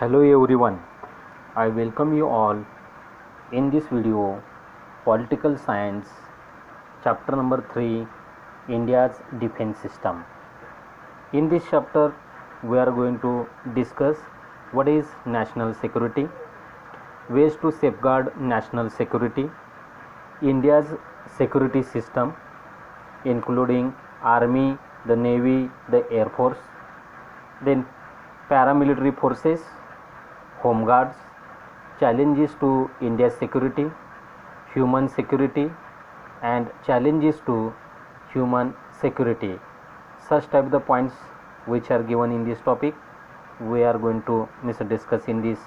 Hello everyone, I welcome you all in this video Political Science chapter number 3 India's Defense System. In this chapter we are going to discuss what is national security, ways to safeguard national security, India's security system including army, the navy, the air force, then paramilitary forces, home guards, challenges to India's security, human security, and challenges to human security. Such type of the points which are given in this topic we are going to discuss in this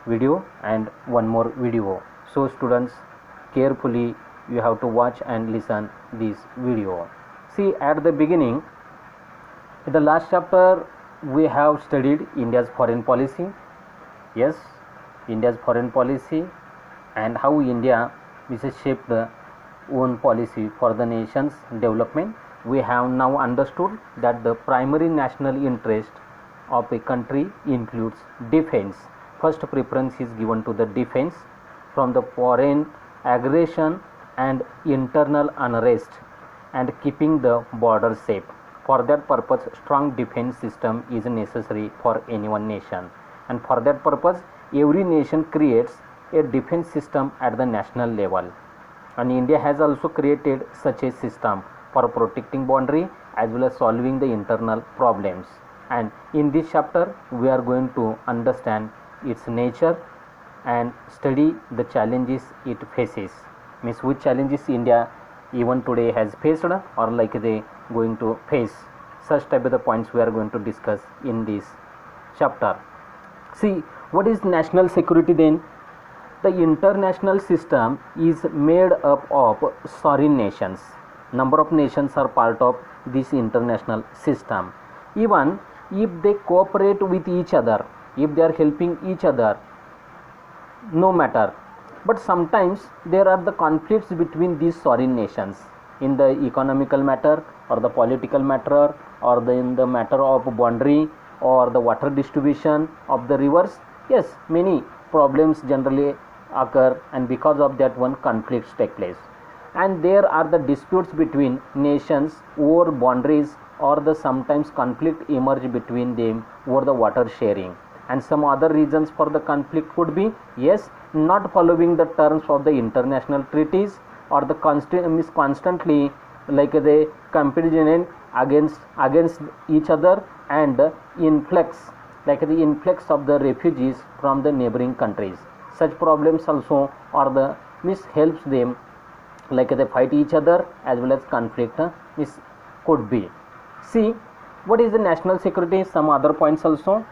video and one more video. So students, carefully you have to watch and listen this video. See, at the beginning, in the last chapter we have studied India's foreign policy. Yes, India's foreign policy and how India is shaped the own policy for the nation's development. We have now understood that the primary national interest of a country includes defense. First preference is given to the defense from the foreign aggression and internal unrest and keeping the border safe. For that purpose, strong defense system is necessary for any one nation, and for that purpose every nation creates a defense system at the national level, and India has also created such a system for protecting boundary as well as solving the internal problems. And in this chapter we are going to understand its nature and study the challenges it faces, means which challenges India even today has faced or like they going to face. Such type of the points we are going to discuss in this chapter. See, what is national security then? The international system is made up of sovereign nations. Number of nations are part of this international system. Even if they cooperate with each other, if they are helping each other, no matter. But sometimes there are the conflicts between these sovereign nations in the economical matter or the political matter or in the matter of boundary or the water distribution of the rivers. Yes, many problems generally occur, and because of that one conflicts take place, and there are the disputes between nations over boundaries, or the sometimes conflict emerge between them over the water sharing. And some other reasons for the conflict could be, yes, not following the terms of the international treaties, or the constantly like they competition against each other, and influx of the refugees from the neighboring countries. Such problems also or the helps them like they fight each other as well as conflict could be. See, what is the national security? Some other points also.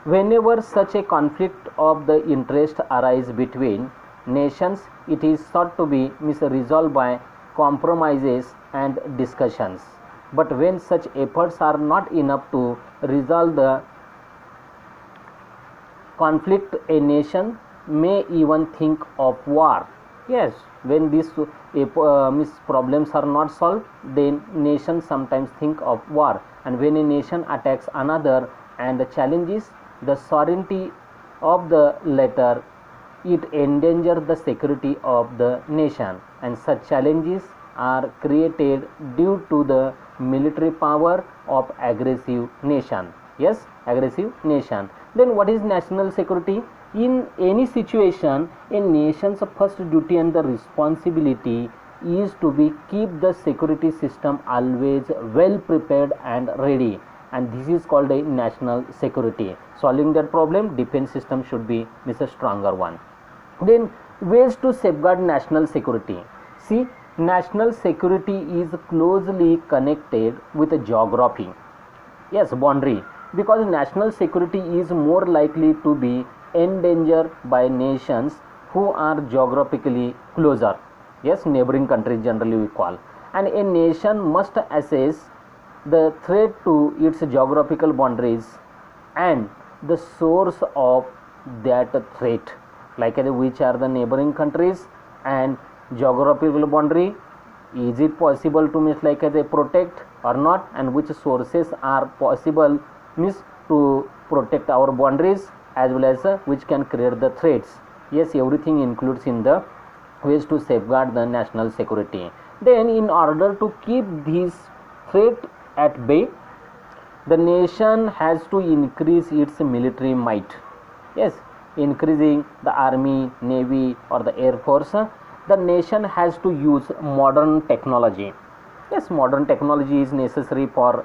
Whenever such a conflict of the interest arise between nations, it is thought to be resolved by compromises and discussions. But when such efforts are not enough to resolve the conflict, a nation may even think of war. Yes, when these problems are not solved, then nations sometimes think of war. And when a nation attacks another and challenges the sovereignty of the latter, it endangers the security of the nation, and such challenges are created due to the military power of aggressive nation. Yes, aggressive nation. Then what is national security? In any situation, a nation's first duty and the responsibility is to be keep the security system always well prepared and ready, and this is called a national security. Solving that problem, defense system should be a stronger one. Then ways to safeguard national security. See, national security is closely connected with geography. Yes, boundary, because national security is more likely to be endangered by nations who are geographically closer. Yes, neighboring countries generally we call. And a nation must assess the threat to its geographical boundaries and the source of that threat, like which are the neighboring countries and geographical boundary. Is it possible to protect or not, and which sources are possible to protect our boundaries, as well as which can create the threats. Yes, everything includes in the ways to safeguard the national security. Then in order to keep this threat at bay, the nation has to increase its military might. Yes, increasing the army, navy or the air force, the nation has to use modern technology. Yes, modern technology is necessary for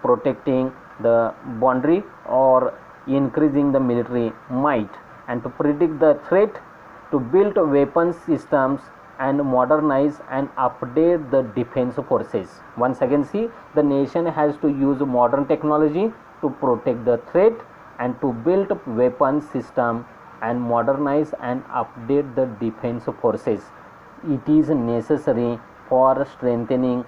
protecting the boundary or increasing the military might, and to predict the threat, to build weapons systems and modernize and update the defense forces. Once again, see, the nation has to use modern technology to protect the threat and to build weapons system and modernize and update the defense forces. It is necessary for strengthening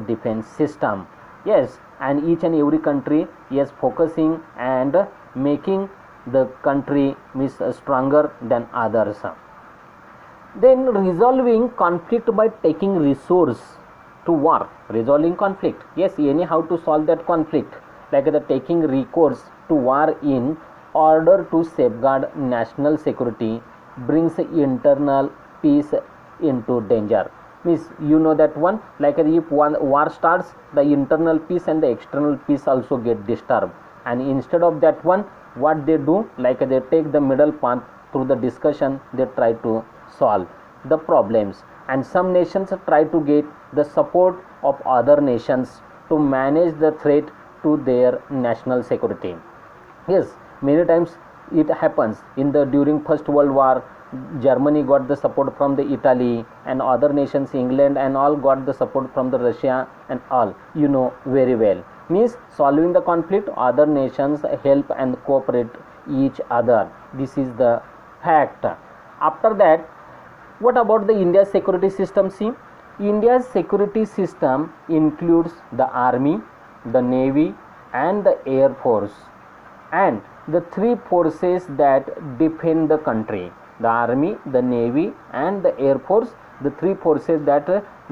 defense system. Yes, and each and every country is focusing and making the country stronger than others. Then resolving conflict by taking resource to war. Resolving conflict, yes, anyhow to solve that conflict, like the taking recourse to war in order to safeguard national security brings internal peace into danger. Means you know that one, like if one war starts, the internal peace and the external peace also get disturbed, and instead of that one, what they do, like they take the middle path. Through the discussion they try to solve the problems, and some nations try to get the support of other nations to manage the threat to their national security. Yes, many times it happens in the during First World War. Germany got the support from the Italy, and other nations, England and all, got the support from the Russia and all, you know very well. Means solving the conflict, other nations help and cooperate each other. This is the fact. After that, what about the India's security system? See, India's security system includes the army, the navy and the air force, and the three forces that defend the country. The army, the navy and the air force, the three forces that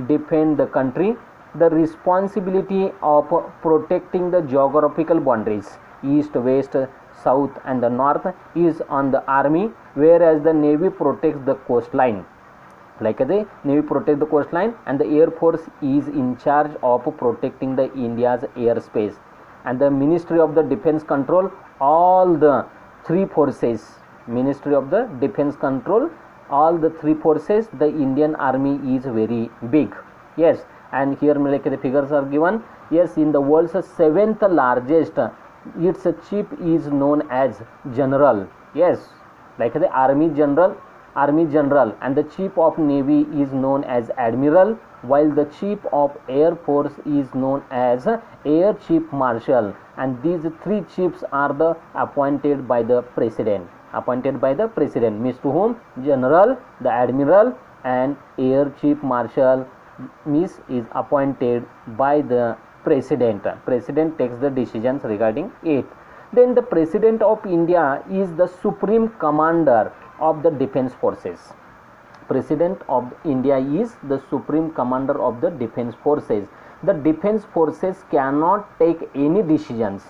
defend the country. The responsibility of protecting the geographical boundaries, east, west, south and the north, is on the army, whereas the navy protects the coastline. Like the navy protects the coastline, and the air force is in charge of protecting the India's airspace, and the Ministry of the Defense control all the three forces. Ministry of the Defense control all the three forces. The Indian army is very big. Yes, and here like the figures are given. Yes, in the world's seventh largest, its chief is known as general. Yes, like the army general, and the chief of navy is known as admiral, while the chief of air force is known as air chief marshal, and these three chiefs are the appointed by the president. Means to whom? General, the admiral and air chief marshal is appointed by the president. President takes the decisions regarding it. Then the president of India is the supreme commander of the defense forces. President of India is the supreme commander of the defense forces. The defense forces cannot take any decisions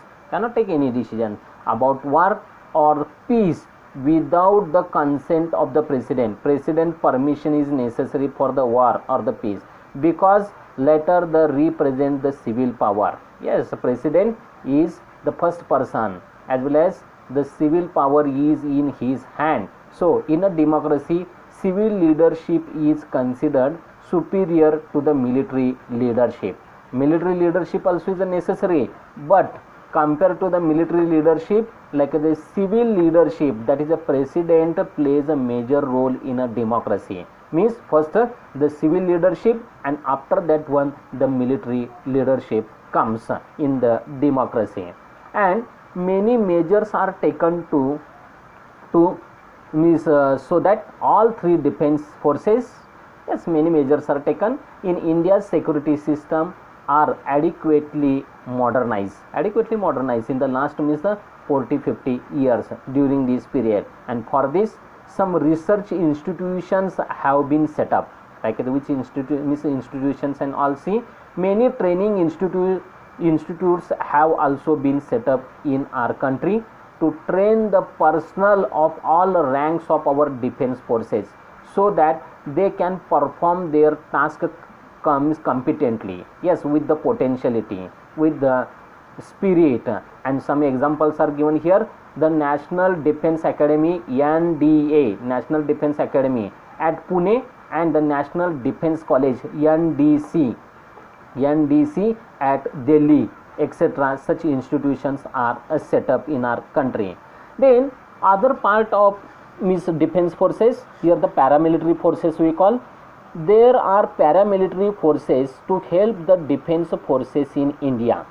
about war or peace without the consent of the president. President permission is necessary for the war or the peace, because later the represent the civil power. Yes, president is the first person, as well as the civil power is in his hand. So in a democracy, civil leadership is considered superior to the military leadership. Military leadership also is necessary, but compared to the military leadership, like the civil leadership, that is the president plays a major role in a democracy. Means first the civil leadership, and after that one the military leadership comes in the democracy. And many measures are taken to so that all three defense forces, yes, many measures are taken in India's security system are adequately modernized in the last 40-50 years during this period. And for this, some research institutions have been set up, like which institutions and all. See, many training institutes have also been set up in our country to train the personnel of all ranks of our defense forces so that they can perform their task competently, yes, with the potentiality, with the spirit. And some examples are given here. The National Defense Academy, NDA, National Defense Academy at Pune, and the National Defense College, NDC at Delhi, etc. Such institutions are set up in our country. Then other part of defense forces, here the paramilitary forces we call. There are paramilitary forces to help the defense forces in India.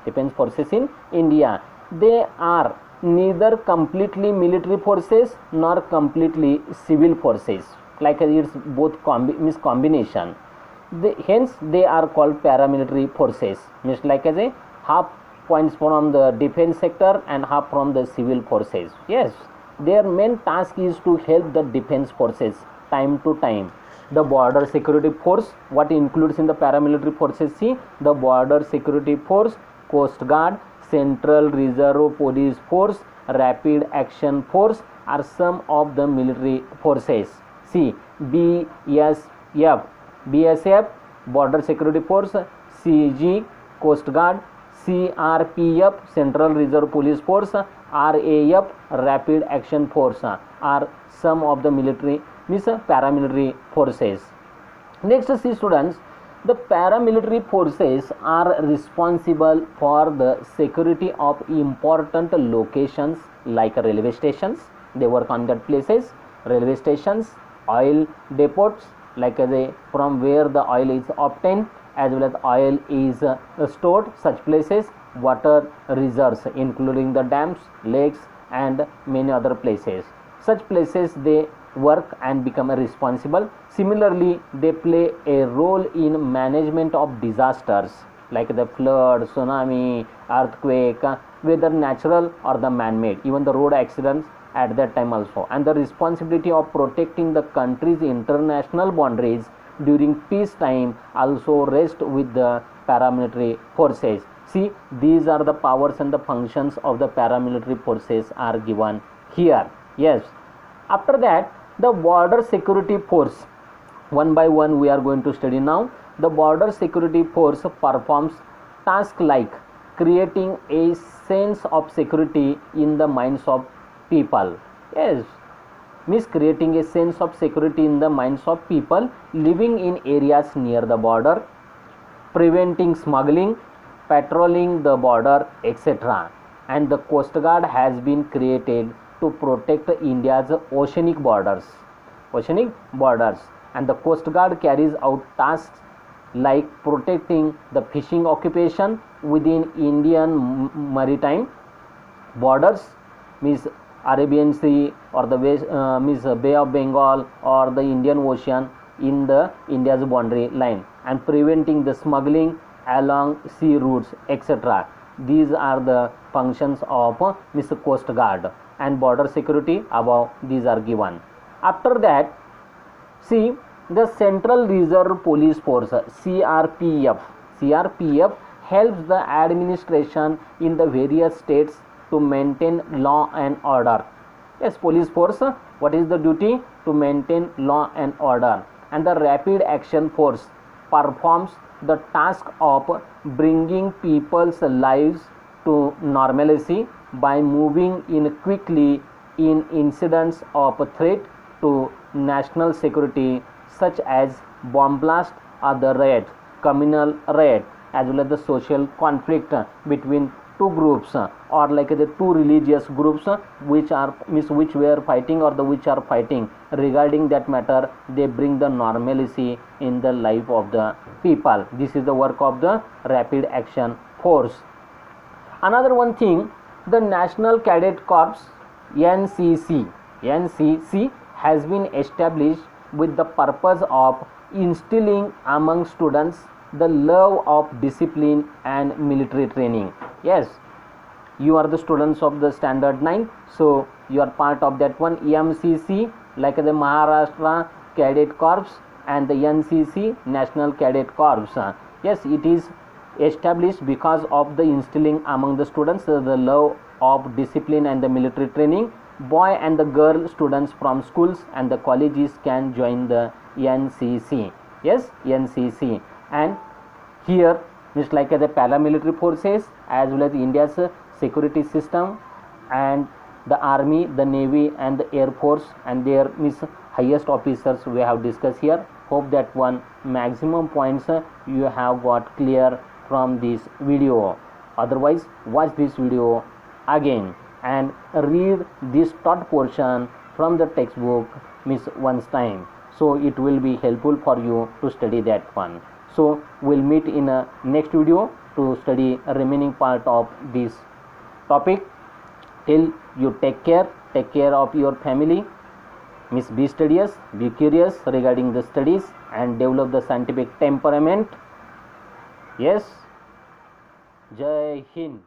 Defense forces in India, they are neither completely military forces nor completely civil forces, like it's both combination. Hence they are called paramilitary forces, means like as a half points from the defense sector and half from the civil forces. Yes, their main task is to help the defense forces time to time. The border security force, what includes in the paramilitary forces? See, the border security force, Coast Guard, Central Reserve Police Force, Rapid Action Force are some of the military forces. See, BSF, Border Security Force, CG, Coast Guard, CRPF, Central Reserve Police Force, RAF, Rapid Action Force are some of the military paramilitary forces. Next, see students, the paramilitary forces are responsible for the security of important locations like railway stations. They work on that places, railway stations, oil depots, like from where the oil is obtained, as well as oil is stored, such places, water reserves including the dams, lakes and many other places. Such places they work and become responsible. Similarly, they play a role in management of disasters like the flood, tsunami, earthquake, whether natural or the man-made, even the road accidents at that time also. And the responsibility of protecting the country's international boundaries during peace time also rest with the paramilitary forces. See, these are the powers and the functions of the paramilitary forces are given here. Yes, after that, the border security force, one by one we are going to study now. The border security force performs tasks like creating a sense of security in the minds of people. Yes, means creating a sense of security in the minds of people living in areas near the border, preventing smuggling, patrolling the border, etc. And the Coast Guard has been created to protect India's oceanic borders. And the Coast Guard carries out tasks like protecting the fishing occupation within Indian maritime borders, means Arabian Sea or the Bay of Bengal or the Indian Ocean in the India's boundary line, and preventing the smuggling along sea routes, etc. These are the functions of Coast Guard. And border security above these are given. After that, see, the Central Reserve Police Force, CRPF helps the administration in the various states to maintain law and order. Yes, police force, what is the duty? To maintain law and order. And the Rapid Action Force performs the task of bringing people's lives to normalcy by moving in quickly in incidents of threat to national security, such as bomb blast or the riot, communal riot, as well as the social conflict between two groups or like the two religious groups which were fighting or the which are fighting. Regarding that matter, they bring the normalcy in the life of the people. This is the work of the Rapid Action Force. Another one thing, the National Cadet Corps, NCC has been established with the purpose of instilling among students the love of discipline and military training. Yes, you are the students of the standard 9, so you are part of that one. MCC, like the Maharashtra Cadet Corps, and the NCC, National Cadet Corps. Yes, it is established because of the instilling among the students the love of discipline and the military training. Boy and the girl students from schools and the colleges can join the NCC. Yes, NCC. And here just like the paramilitary forces as well as India's security system and the army, the navy and the air force and their highest officers we have discussed here. Hope that one maximum points you have got clear from this video. Otherwise watch this video again and read this third portion from the textbook once time, so it will be helpful for you to study that one. So we'll meet in a next video to study a remaining part of this topic. Till you take care of your family. Be studious, be curious regarding the studies and develop the scientific temperament. Yes, Jai Hind.